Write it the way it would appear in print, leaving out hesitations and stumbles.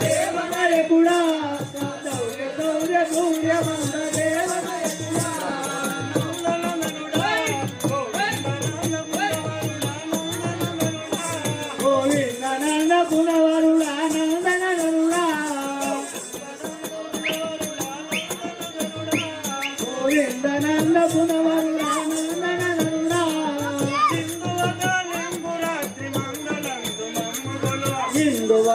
దేవనాయకుడా గౌర్య గౌర్య మంద గోవింద నంద పునవరుడా నందనరుడా గోవింద నంద పునవరుడా నందనరుడా ఇందువ